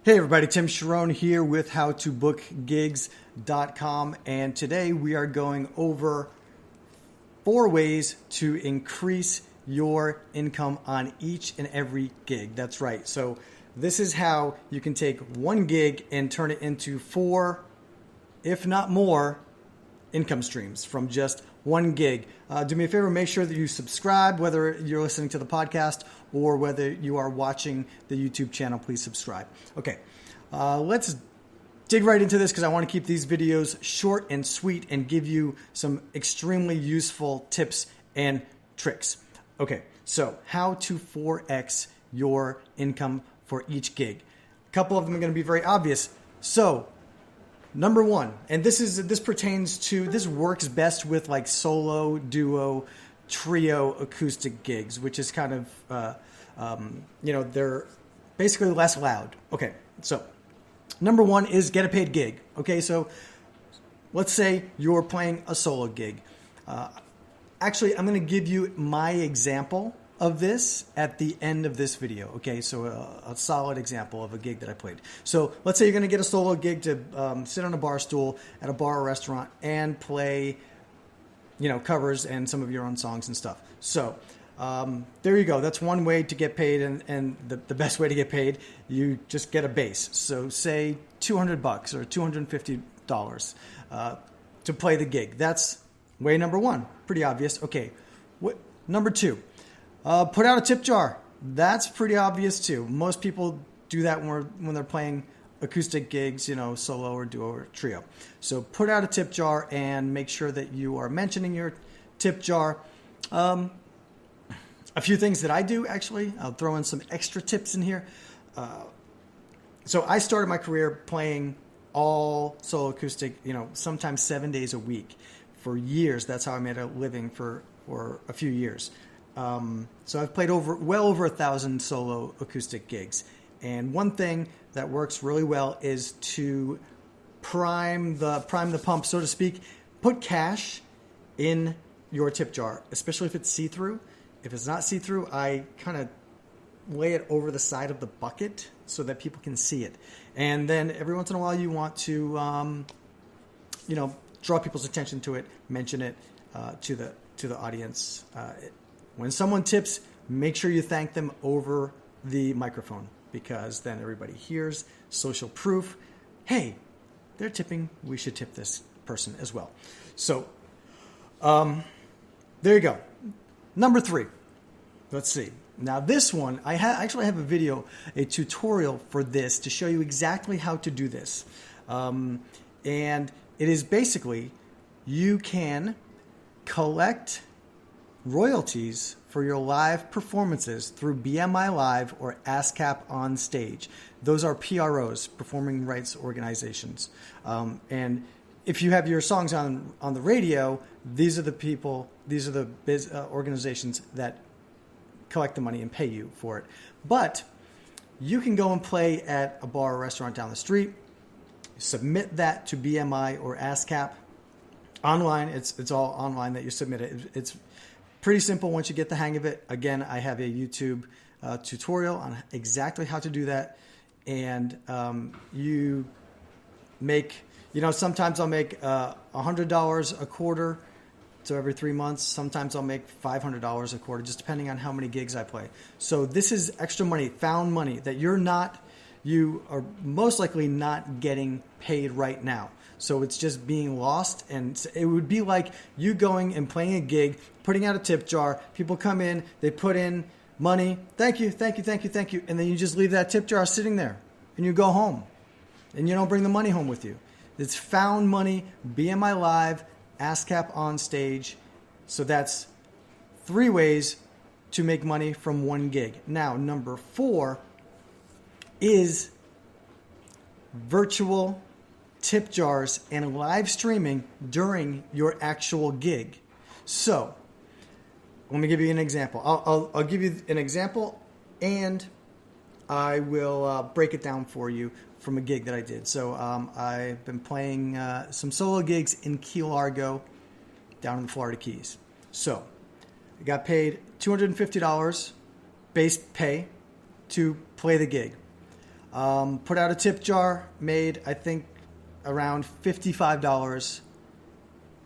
Hey everybody, Tim Charron here with howtobookgigs.com, and today we are going over 4 ways to increase your income on each and every gig. That's right. So this is how you can take one gig and turn it into 4, if not more, income streams from just one gig. Do me a favor, make sure that you subscribe, whether you're listening to the podcast or whether you are watching the YouTube channel. Please subscribe. Okay, let's dig right into this because I want to keep these videos short and sweet and give you some extremely useful tips and tricks. Okay, so how to 4x your income for each gig. A couple of them are going to be very obvious. So number 1, and this works best with like solo, duo, trio, acoustic gigs, which is kind of, they're basically less loud. Okay, so number 1 is get a paid gig. Okay, so let's say you're playing a solo gig. Actually, I'm going to give you my example of this at the end of this video. Okay, so a solid example of a gig that I played. So let's say you're going to get a solo gig to sit on a bar stool at a bar or restaurant and play, covers and some of your own songs and stuff. So there you go. That's one way to get paid, and the best way to get paid, you just get a base. So say $200 or $250 to play the gig. That's way number 1. Pretty obvious. Okay, number 2? Put out a tip jar. That's pretty obvious too. Most people do that when they're playing acoustic gigs, solo or duo or trio. So put out a tip jar and make sure that you are mentioning your tip jar. A few things that I do, actually, I'll throw in some extra tips in here. So I started my career playing all solo acoustic, sometimes 7 days a week for years. That's how I made a living for a few years. So I've played well over 1,000 solo acoustic gigs. And one thing that works really well is to prime the pump, so to speak. Put cash in your tip jar, especially if it's see-through. If it's not see-through, I kind of lay it over the side of the bucket so that people can see it. And then every once in a while you want to, draw people's attention to it, mention it to the audience. When someone tips, make sure you thank them over the microphone, because then everybody hears social proof. Hey, they're tipping. We should tip this person as well. So there you go. Number 3. Let's see. Now this one, I actually have a video, a tutorial for this to show you exactly how to do this. And it is basically, you can collect royalties for your live performances through BMI Live or ASCAP on Stage. Those are PROs, performing rights organizations. And if you have your songs on the radio, these are the organizations that collect the money and pay you for it. But you can go and play at a bar or restaurant down the street, submit that to BMI or ASCAP online. It's all online that you submit it. It's pretty simple once you get the hang of it. Again, I have a YouTube tutorial on exactly how to do that. And you make, sometimes I'll make $100 a quarter, so every 3 months. Sometimes I'll make $500 a quarter, just depending on how many gigs I play. So this is extra money, found money that you are most likely not getting paid right now. So it's just being lost, and it would be like you going and playing a gig, putting out a tip jar, people come in, they put in money, thank you, and then you just leave that tip jar sitting there, and you go home, and you don't bring the money home with you. It's found money, BMI Live, ASCAP on Stage. So that's 3 ways to make money from one gig. Now, number 4 is virtual tip jars and live streaming during your actual gig. So let me give you an example. I'll give you an example, and I will break it down for you from a gig that I did. So I've been playing some solo gigs in Key Largo down in the Florida Keys. So I got paid $250 base pay to play the gig. Put out a tip jar, made, I think, around $55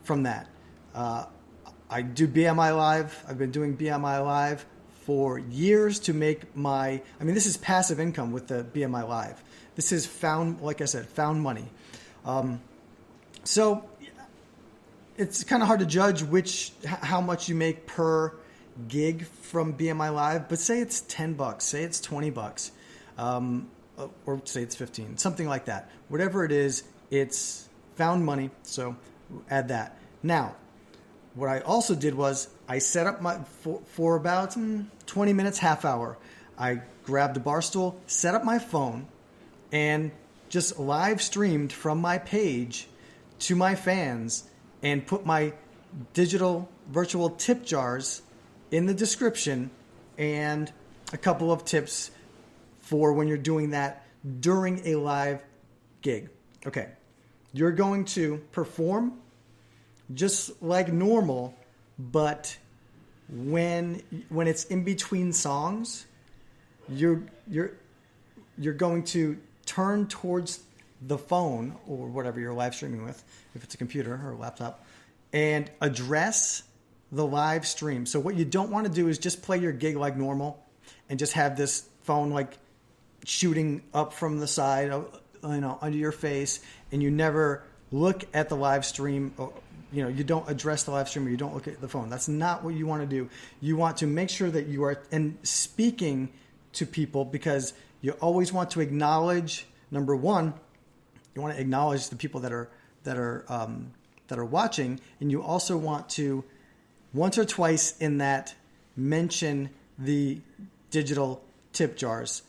from that. I do BMI Live. I've been doing BMI Live for years to make this is passive income with the BMI Live. This is like I said, found money. So it's kind of hard to judge how much you make per gig from BMI Live, but say it's $10, say it's $20, or say it's 15, something like that. Whatever it is, it's found money. So add that. Now, what I also did was I set up for about 20 minutes, half hour. I grabbed a bar stool, set up my phone, and just live streamed from my page to my fans and put my digital virtual tip jars in the description and a couple of tips for when you're doing that during a live gig. Okay, you're going to perform just like normal, but when it's in between songs, you're going to turn towards the phone or whatever you're live streaming with, if it's a computer or a laptop, and address the live stream. So what you don't want to do is just play your gig like normal and just have this phone like shooting up from the side, under your face, and you never look at the live stream. You don't address the live stream, or you don't look at the phone. That's not what you want to do. You want to make sure that you are speaking to people, because you always want to acknowledge. Number one, you want to acknowledge the people that are watching, and you also want to once or twice in that mention the digital tip jars.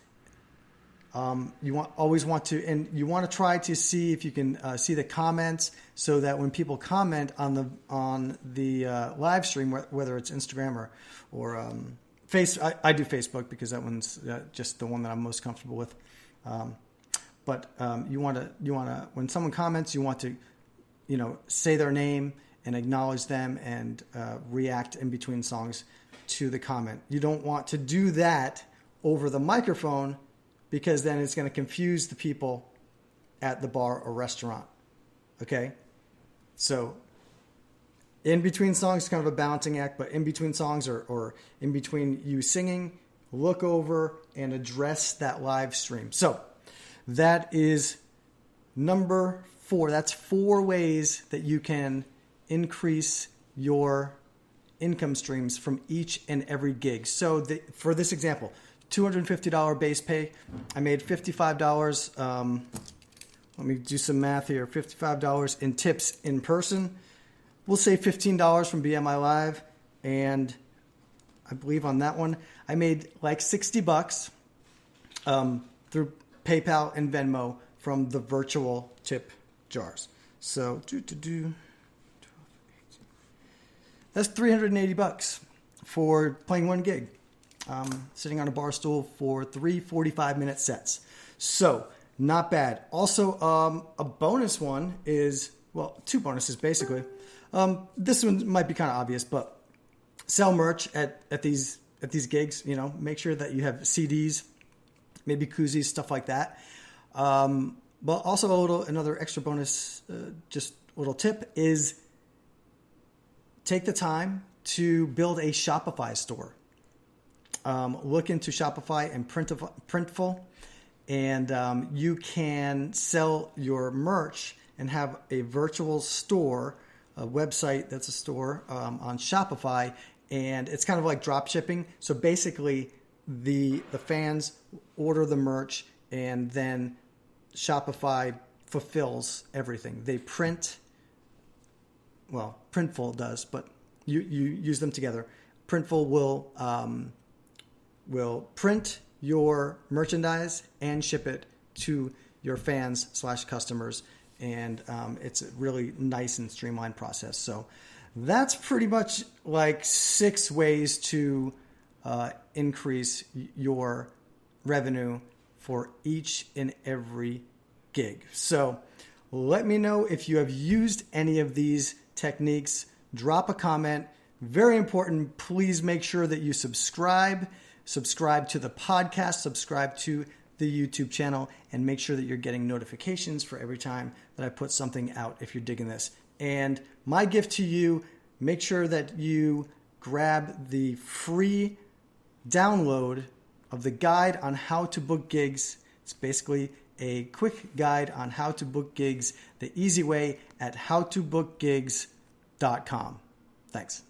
You always want to, and you want to try to see if you can see the comments, so that when people comment on the live stream, whether it's Instagram or I do Facebook because that one's just the one that I'm most comfortable with. But you want to when someone comments, you want to say their name and acknowledge them and react in between songs to the comment. You don't want to do that over the microphone, because then it's going to confuse the people at the bar or restaurant. Okay? So in between songs is kind of a balancing act, but in between songs or in between you singing, look over and address that live stream. So that is number 4. That's 4 ways that you can increase your income streams from each and every gig. So for this example, $250 base pay. I made $55. Let me do some math here. $55 in tips in person. We'll say $15 from BMI Live. And I believe on that one, I made like $60 through PayPal and Venmo from the virtual tip jars. So that's $380 for playing one gig. Sitting on a bar stool for 3 45-minute sets. So not bad. Also, a bonus one is, 2 bonuses basically. This one might be kind of obvious, but sell merch at these gigs. Make sure that you have CDs, maybe koozies, stuff like that. But also another extra bonus, just a little tip is take the time to build a Shopify store. Look into Shopify and Printful, and you can sell your merch and have a virtual store, a website that's a store on Shopify, and it's kind of like drop shipping. So basically, the fans order the merch, and then Shopify fulfills everything. They print. Well, Printful does, but you use them together. Printful will print your merchandise and ship it to your fans / customers. And it's a really nice and streamlined process. So that's pretty much like 6 ways to increase your revenue for each and every gig. So let me know if you have used any of these techniques. Drop a comment. Very important. Please make sure that you subscribe to the podcast, subscribe to the YouTube channel and make sure that you're getting notifications for every time that I put something out if you're digging this. And my gift to you, make sure that you grab the free download of the guide on how to book gigs. It's basically a quick guide on how to book gigs the easy way at howtobookgigs.com. Thanks.